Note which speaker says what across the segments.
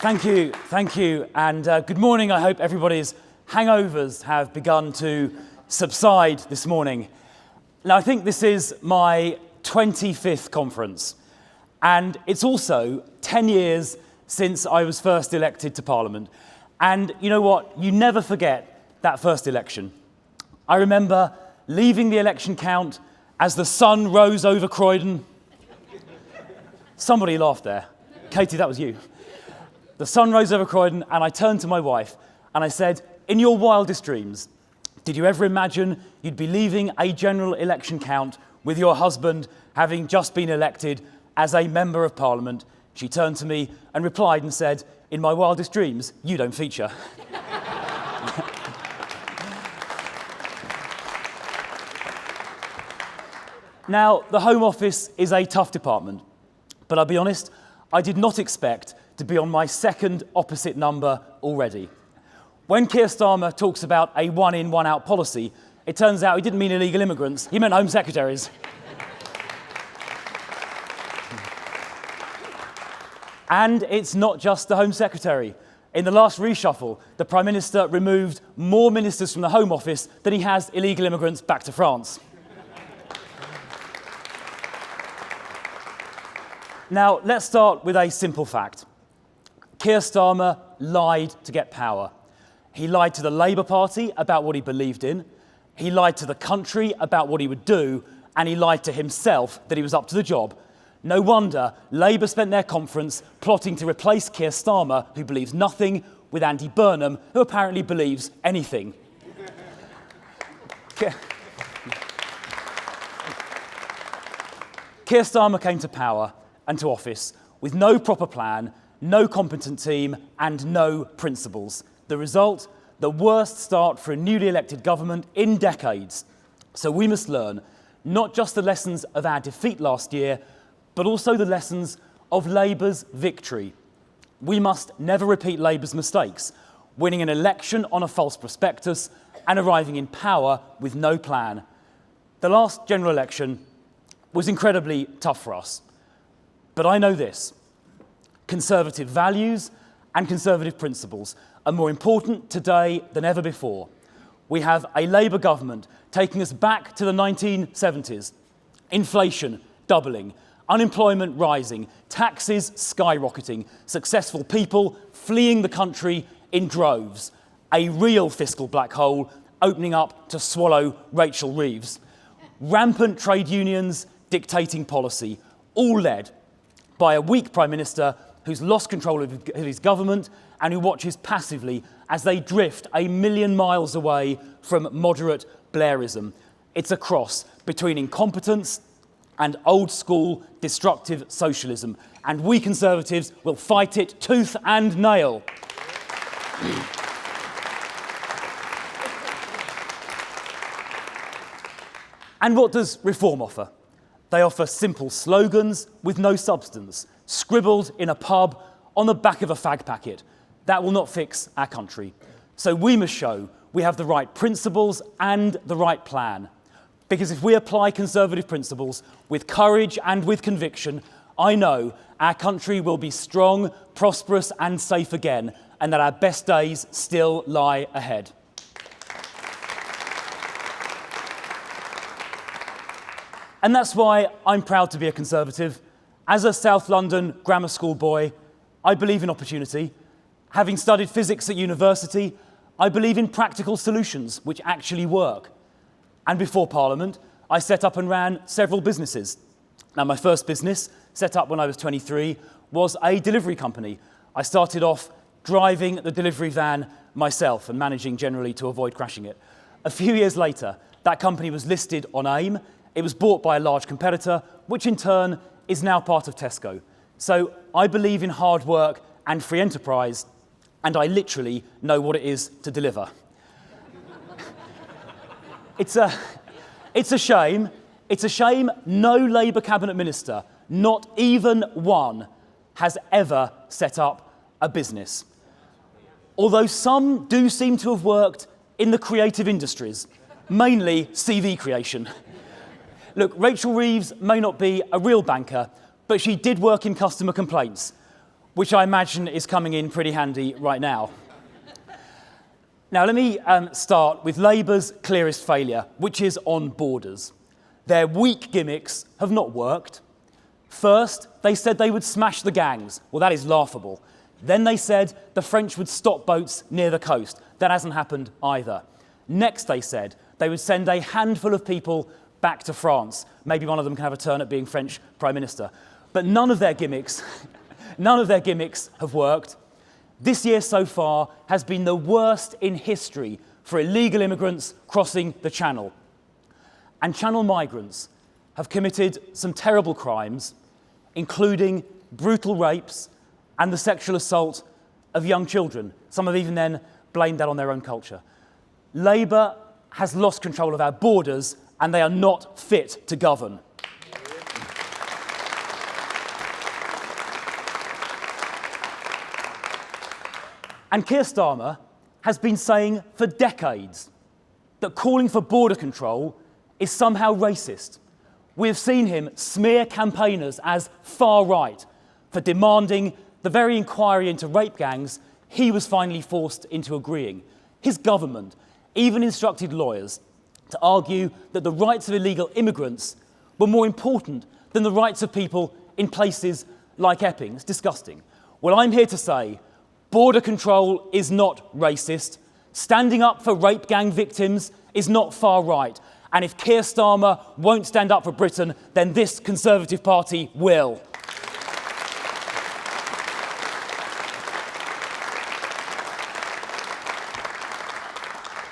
Speaker 1: Thank you, and good morning. I hope everybody's hangovers have begun to subside this morning. Now, I think this is my 25th conference, and it's also 10 years since I was first elected to Parliament. And you know what? You never forget that first election. I remember leaving the election count as the sun rose over Croydon. Somebody laughed there. Katie, that was you. The sun rose over Croydon, and I turned to my wife and I said, in your wildest dreams, did you ever imagine you'd be leaving a general election count with your husband having just been elected as a member of Parliament? She turned to me and replied and said, in my wildest dreams, you don't feature. Now, the Home Office is a tough department, but I'll be honest, I did not expect to be on my second opposite number already. When Keir Starmer talks about a one-in, one-out policy, it turns out he didn't mean illegal immigrants, he meant Home Secretaries. And it's not just the Home Secretary. In the last reshuffle, the Prime Minister removed more ministers from the Home Office than he has illegal immigrants back to France. Now, let's start with a simple fact. Keir Starmer lied to get power. He lied to the Labour Party about what he believed in, he lied to the country about what he would do, and he lied to himself that he was up to the job. No wonder Labour spent their conference plotting to replace Keir Starmer, who believes nothing, with Andy Burnham, who apparently believes anything. Keir Starmer came to power and to office with no proper plan, no competent team, and no principles. The result? The worst start for a newly elected government in decades. So we must learn not just the lessons of our defeat last year, but also the lessons of Labour's victory. We must never repeat Labour's mistakes, winning an election on a false prospectus and arriving in power with no plan. The last general election was incredibly tough for us. But I know this: Conservative values and Conservative principles are more important today than ever before. We have a Labour government taking us back to the 1970s, inflation doubling, unemployment rising, taxes skyrocketing, successful people fleeing the country in droves, a real fiscal black hole opening up to swallow Rachel Reeves, rampant trade unions dictating policy, all led by a weak Prime Minister who's lost control of his government and who watches passively as they drift a million miles away from moderate Blairism. It's a cross between incompetence and old-school destructive socialism, and we Conservatives will fight it tooth and nail. And what does reform offer? They offer simple slogans with no substance, scribbled in a pub on the back of a fag packet. That will not fix our country. So we must show we have the right principles and the right plan. Because if we apply Conservative principles with courage and with conviction, I know our country will be strong, prosperous and safe again, and that our best days still lie ahead. And that's why I'm proud to be a Conservative. As a South London grammar school boy, I believe in opportunity. Having studied physics at university, I believe in practical solutions which actually work. And before Parliament, I set up and ran several businesses. Now, my first business, set up when I was 23, was a delivery company. I started off driving the delivery van myself and managing generally to avoid crashing it. A few years later, that company was listed on AIM. It was bought by a large competitor, which in turn is now part of Tesco. So I believe in hard work and free enterprise, and I literally know what it is to deliver. It's a shame no Labour cabinet minister, not even one, has ever set up a business. Although some do seem to have worked in the creative industries, mainly CV creation. Look, Rachel Reeves may not be a real banker, but she did work in customer complaints. which I imagine is coming in pretty handy right now. Now, let me start with Labour's clearest failure, which is on borders. Their weak gimmicks have not worked. First, they said they would smash the gangs. Well, that is laughable. Then they said the French would stop boats near the coast. That hasn't happened either. Next, they said they would send a handful of people back to France. Maybe one of them can have a turn at being French Prime Minister. But none of their gimmicks have worked. This year so far has been the worst in history for illegal immigrants crossing the Channel. And Channel migrants have committed some terrible crimes, including brutal rapes and the sexual assault of young children. Some have even then blamed that on their own culture. Labour has lost control of our borders and they are not fit to govern. And Keir Starmer has been saying for decades that calling for border control is somehow racist. We have seen him smear campaigners as far right for demanding the very inquiry into rape gangs he was finally forced into agreeing. His government even instructed lawyers to argue that the rights of illegal immigrants were more important than the rights of people in places like Epping. It's disgusting. Well, I'm here to say border control is not racist. Standing up for rape gang victims is not far right. And if Keir Starmer won't stand up for Britain, then this Conservative Party will.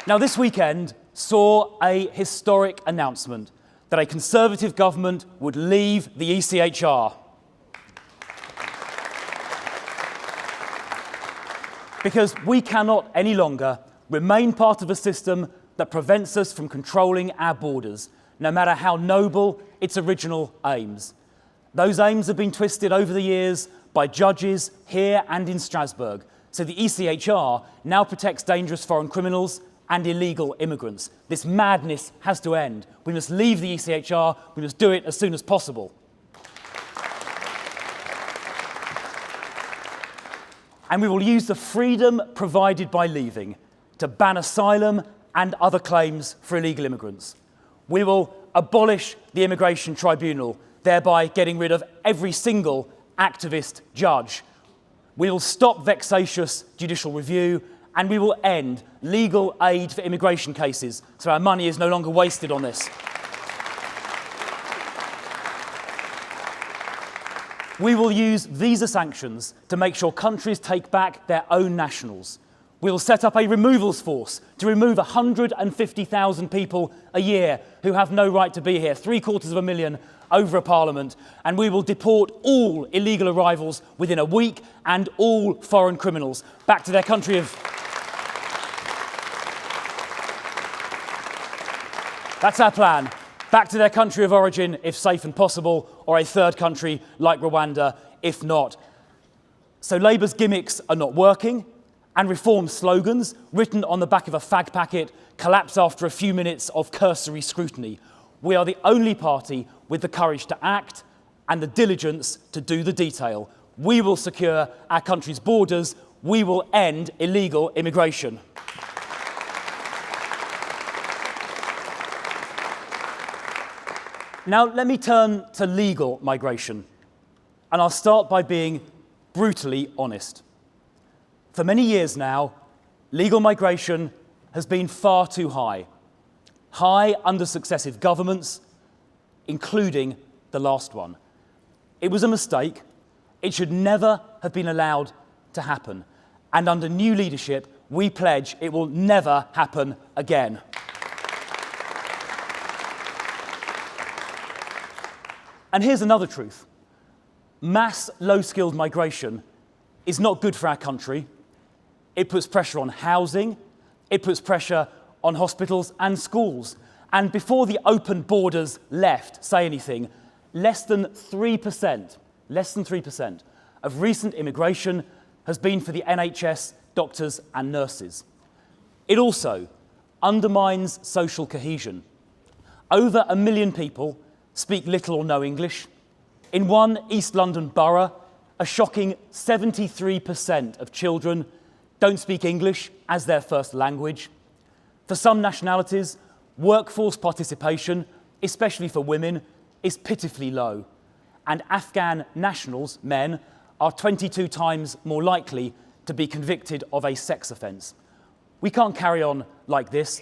Speaker 1: Now, this weekend saw a historic announcement that a Conservative government would leave the ECHR. Because we cannot any longer remain part of a system that prevents us from controlling our borders, no matter how noble its original aims. Those aims have been twisted over the years by judges here and in Strasbourg. So the ECHR now protects dangerous foreign criminals and illegal immigrants. This madness has to end. We must leave the ECHR. We must do it as soon as possible. And we will use the freedom provided by leaving to ban asylum and other claims for illegal immigrants. We will abolish the Immigration Tribunal, thereby getting rid of every single activist judge. We will stop vexatious judicial review, and we will end legal aid for immigration cases, so our money is no longer wasted on this. We will use visa sanctions to make sure countries take back their own nationals. We will set up a removals force to remove 150,000 people a year who have no right to be here, 750,000 over a parliament, and we will deport all illegal arrivals within a week and all foreign criminals back to their country of... That's our plan. Back to their country of origin, if safe and possible, or a third country like Rwanda, if not. So Labour's gimmicks are not working, and reform slogans, written on the back of a fag packet, collapse after a few minutes of cursory scrutiny. We are the only party with the courage to act and the diligence to do the detail. We will secure our country's borders. We will end illegal immigration. Now, let me turn to legal migration, and I'll start by being brutally honest. For many years now, legal migration has been far too high under successive governments, including the last one. It was a mistake. It should never have been allowed to happen. And under new leadership, we pledge it will never happen again. And here's another truth. Mass low-skilled migration is not good for our country. It puts pressure on housing. It puts pressure on hospitals and schools. And before the open borders left say anything, less than 3% of recent immigration has been for the NHS, doctors and nurses. It also undermines social cohesion. Over 1 million people speak little or no English. In one East London borough, a shocking 73% of children don't speak English as their first language. For some nationalities, workforce participation, especially for women, is pitifully low. And Afghan nationals, men, are 22 times more likely to be convicted of a sex offence. We can't carry on like this.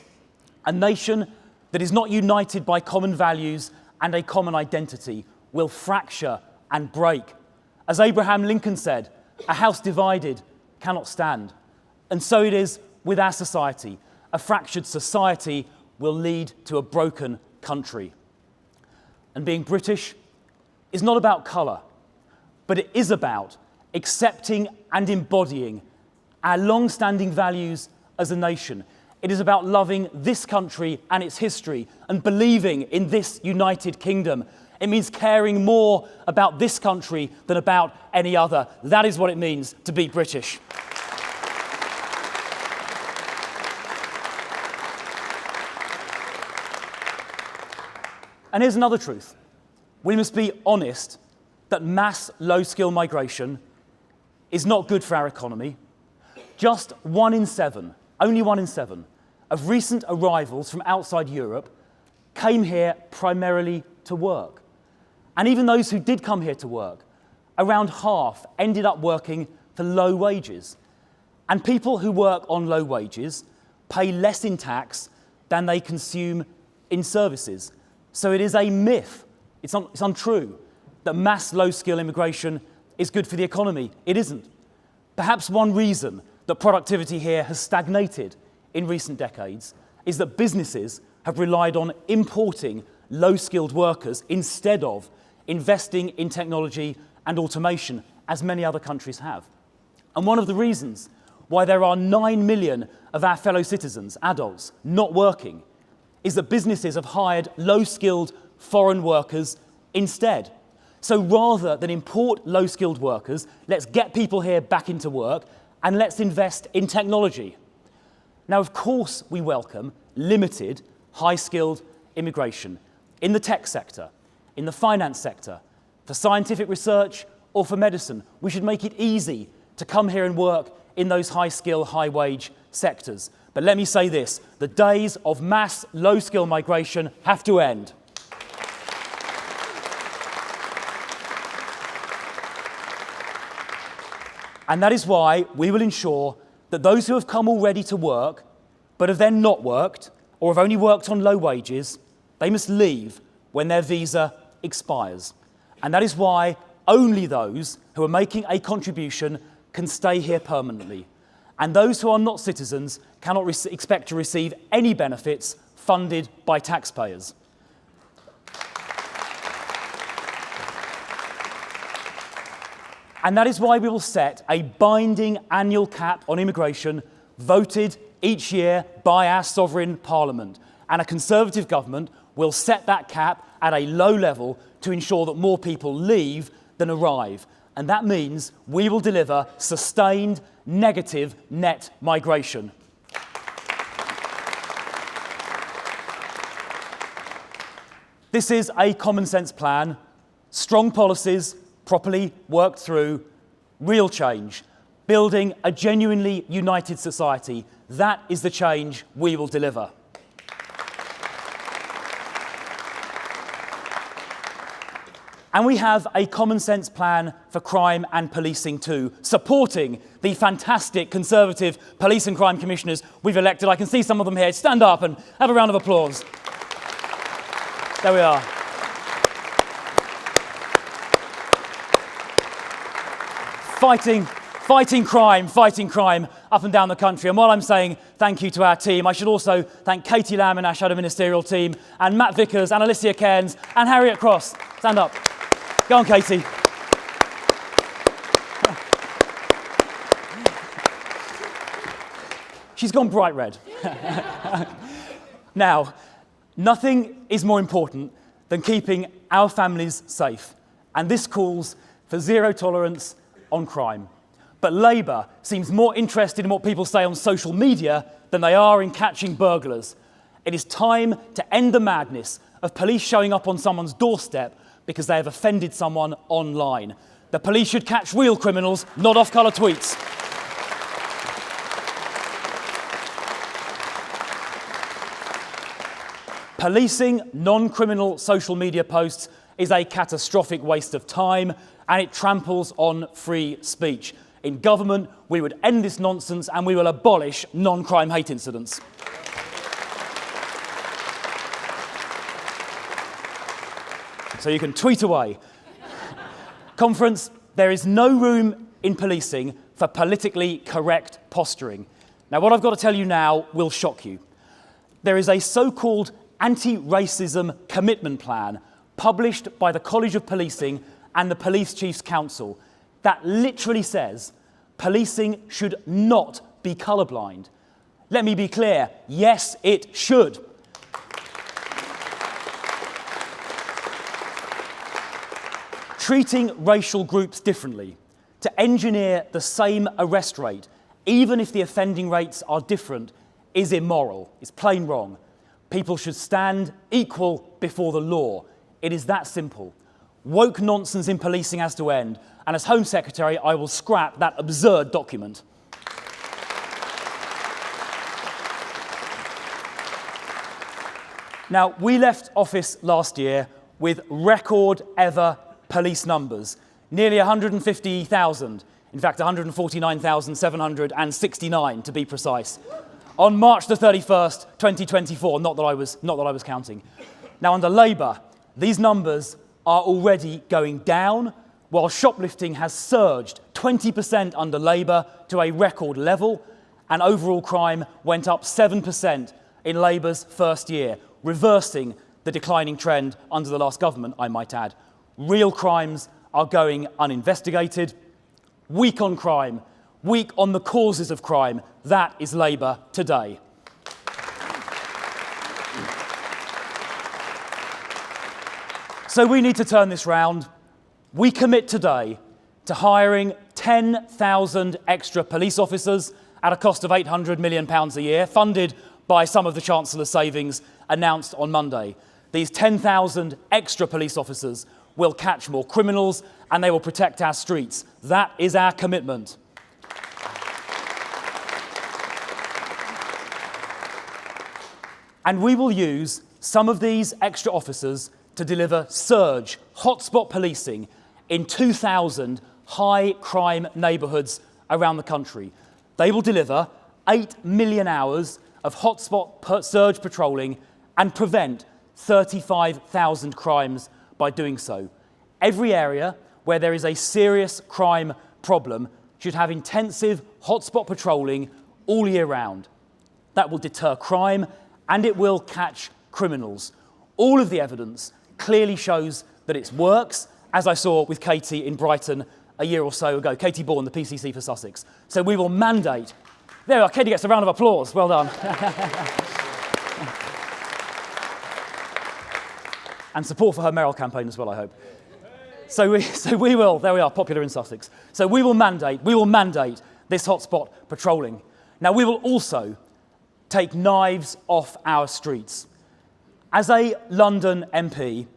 Speaker 1: A nation that is not united by common values and a common identity will fracture and break. As Abraham Lincoln said, a house divided cannot stand. And so it is with our society. A fractured society will lead to a broken country. And being British is not about colour, but it is about accepting and embodying our long-standing values as a nation. It is about loving this country and its history and believing in this United Kingdom. It means caring more about this country than about any other. That is what it means to be British. And here's another truth. We must be honest that mass low-skill migration is not good for our economy. Just 1 in 7, only 1 in 7, of recent arrivals from outside Europe came here primarily to work. And even those who did come here to work, around half ended up working for low wages. And people who work on low wages pay less in tax than they consume in services. So it is a myth, it's untrue, that mass low-skill immigration is good for the economy. It isn't. Perhaps one reason that productivity here has stagnated in recent decades is that businesses have relied on importing low-skilled workers instead of investing in technology and automation, as many other countries have. And one of the reasons why there are 9 million of our fellow citizens, adults, not working, is that businesses have hired low-skilled foreign workers instead. So rather than import low-skilled workers, let's get people here back into work and let's invest in technology. Now, of course, we welcome limited, high-skilled immigration in the tech sector, in the finance sector, for scientific research or for medicine. We should make it easy to come here and work in those high-skill, high-wage sectors. But let me say this, the days of mass low-skill migration have to end. And that is why we will ensure that those who have come already to work, but have then not worked, or have only worked on low wages, they must leave when their visa expires. And that is why only those who are making a contribution can stay here permanently. And those who are not citizens cannot expect to receive any benefits funded by taxpayers. And that is why we will set a binding annual cap on immigration voted each year by our sovereign parliament. And a Conservative government will set that cap at a low level to ensure that more people leave than arrive. And that means we will deliver sustained negative net migration. This is a common sense plan, strong policies, properly worked through, real change, building a genuinely united society. That is the change we will deliver. And we have a common sense plan for crime and policing too, supporting the fantastic Conservative police and crime commissioners we've elected. I can see some of them here. Stand up and have a round of applause. There we are. Fighting crime up and down the country. And while I'm saying thank you to our team, I should also thank Katie Lamb and our shadow ministerial team, and Matt Vickers and Alicia Cairns and Harriet Cross. Stand up. Go on, Katie. She's gone bright red. Now, nothing is more important than keeping our families safe. And this calls for zero tolerance on crime. But Labour seems more interested in what people say on social media than they are in catching burglars. It is time to end the madness of police showing up on someone's doorstep because they have offended someone online. The police should catch real criminals, not off-colour tweets. Policing non-criminal social media posts is a catastrophic waste of time, and it tramples on free speech. In government, we would end this nonsense and we will abolish non-crime hate incidents. So you can tweet away. Conference, there is no room in policing for politically correct posturing. Now, what I've got to tell you now will shock you. There is a so-called anti-racism commitment plan published by the College of Policing and the Police Chiefs Council that literally says policing should not be colourblind. Let me be clear, yes, it should. Treating racial groups differently, to engineer the same arrest rate, even if the offending rates are different, is immoral. It's plain wrong. People should stand equal before the law. It is that simple. Woke nonsense in policing has to end, and as Home Secretary, I will scrap that absurd document. Now, we left office last year with record ever police numbers, nearly 150,000, in fact 149,769 to be precise, on March the 31st, 2024, not that I was counting. Now, under Labour, these numbers are already going down, while shoplifting has surged 20% under Labour to a record level, and overall crime went up 7% in Labour's first year, reversing the declining trend under the last government, I might add. Real crimes are going uninvestigated. Weak on crime, weak on the causes of crime. That is Labour today. So we need to turn this round. We commit today to hiring 10,000 extra police officers at a cost of £800 million a year, funded by some of the Chancellor's savings announced on Monday. These 10,000 extra police officers will catch more criminals and they will protect our streets. That is our commitment. And we will use some of these extra officers to deliver surge hotspot policing in 2,000 high-crime neighbourhoods around the country. They will deliver 8 million hours of hotspot surge patrolling and prevent 35,000 crimes by doing so. Every area where there is a serious crime problem should have intensive hotspot patrolling all year round. That will deter crime and it will catch criminals. All of the evidence clearly shows that it works, as I saw with Katie in Brighton a year or so ago. Katie Bourne, the PCC for Sussex. So we will mandate. There we are, Katie gets a round of applause. Well done. And support for her Merrill campaign as well, I hope. So we will, there we are, popular in Sussex. So we will mandate this hotspot patrolling. Now we will also take knives off our streets. As a London MP,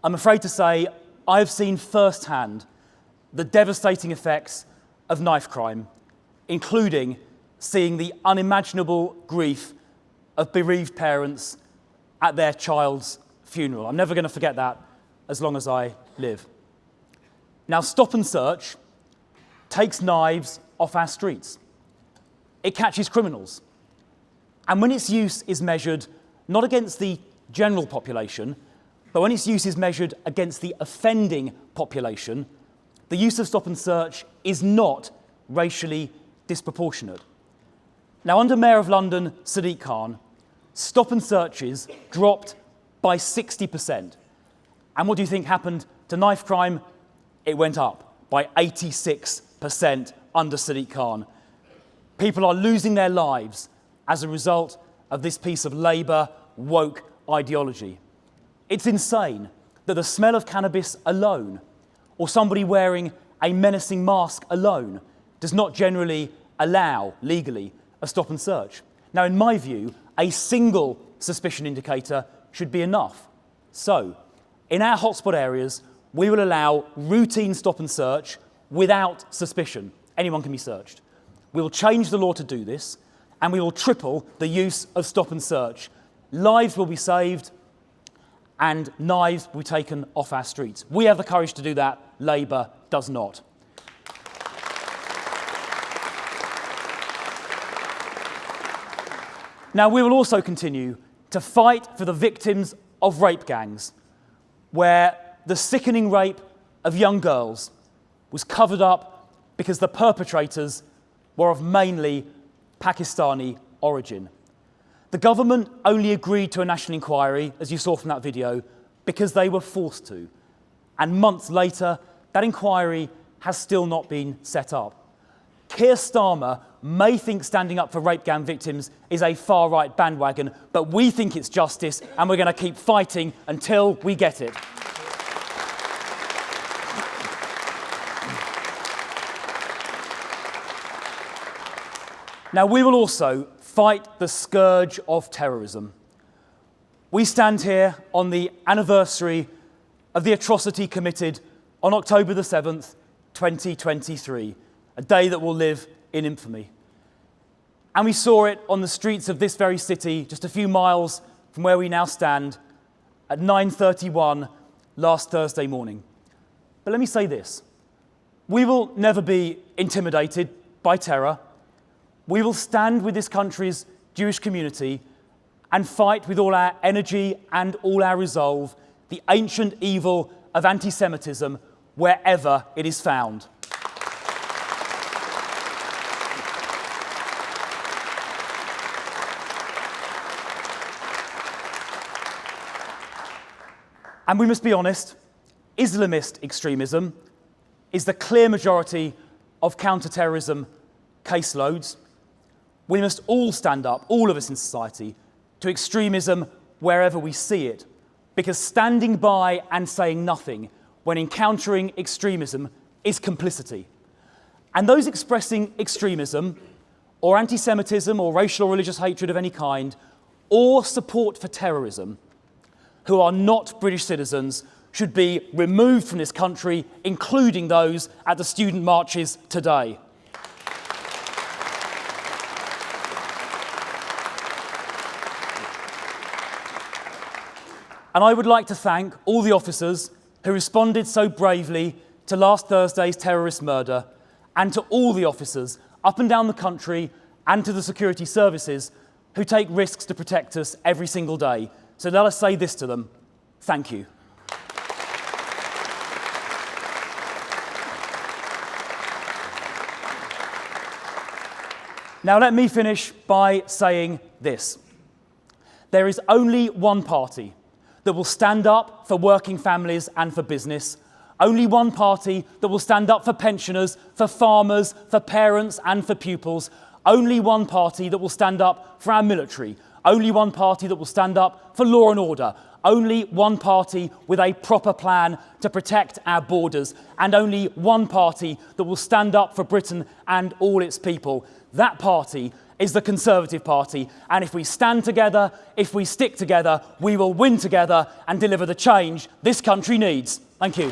Speaker 1: I'm afraid to say I've seen firsthand the devastating effects of knife crime, including seeing the unimaginable grief of bereaved parents at their child's funeral. I'm never going to forget that as long as I live. Now, stop and search takes knives off our streets. It catches criminals. And when its use is measured not against the general population, but when its use is measured against the offending population, the use of stop and search is not racially disproportionate. Now, under Mayor of London, Sadiq Khan, stop and searches dropped by 60%. And what do you think happened to knife crime? It went up by 86% under Sadiq Khan. People are losing their lives as a result of this piece of Labour woke ideology. It's insane that the smell of cannabis alone, or somebody wearing a menacing mask alone, does not generally allow, legally, a stop and search. Now, in my view, a single suspicion indicator should be enough. So, in our hotspot areas, we will allow routine stop and search without suspicion. Anyone can be searched. We will change the law to do this, and we will triple the use of stop and search. Lives will be saved, and knives will be taken off our streets. We have the courage to do that. Labour does not. Now, we will also continue to fight for the victims of rape gangs, where the sickening rape of young girls was covered up because the perpetrators were of mainly Pakistani origin. The government only agreed to a national inquiry, as you saw from that video, because they were forced to. And months later, that inquiry has still not been set up. Keir Starmer may think standing up for rape gang victims is a far-right bandwagon, but we think it's justice, and we're going to keep fighting until we get it. Now, we will also fight the scourge of terrorism. We stand here on the anniversary of the atrocity committed on October the 7th, 2023, a day that will live in infamy. And we saw it on the streets of this very city, just a few miles from where we now stand, at 9:31 last Thursday morning. But let me say this. We will never be intimidated by terror. We will stand with this country's Jewish community and fight with all our energy and all our resolve the ancient evil of anti-Semitism wherever it is found. And we must be honest, Islamist extremism is the clear majority of counter-terrorism caseloads. We must all stand up, all of us in society, to extremism wherever we see it, because standing by and saying nothing when encountering extremism is complicity. And those expressing extremism, or anti-Semitism, or racial or religious hatred of any kind, or support for terrorism, who are not British citizens, should be removed from this country, including those at the student marches today. And I would like to thank all the officers who responded so bravely to last Thursday's terrorist murder, and to all the officers up and down the country and to the security services who take risks to protect us every single day. So let us say this to them: thank you. Now let me finish by saying this. There is only one party that will stand up for working families and for business. Only one party that will stand up for pensioners, for farmers, for parents and for pupils. Only one party that will stand up for our military. Only one party that will stand up for law and order. Only one party with a proper plan to protect our borders. And only one party that will stand up for Britain and all its people. That party is the Conservative Party. And if we stand together, if we stick together, we will win together and deliver the change this country needs. Thank you.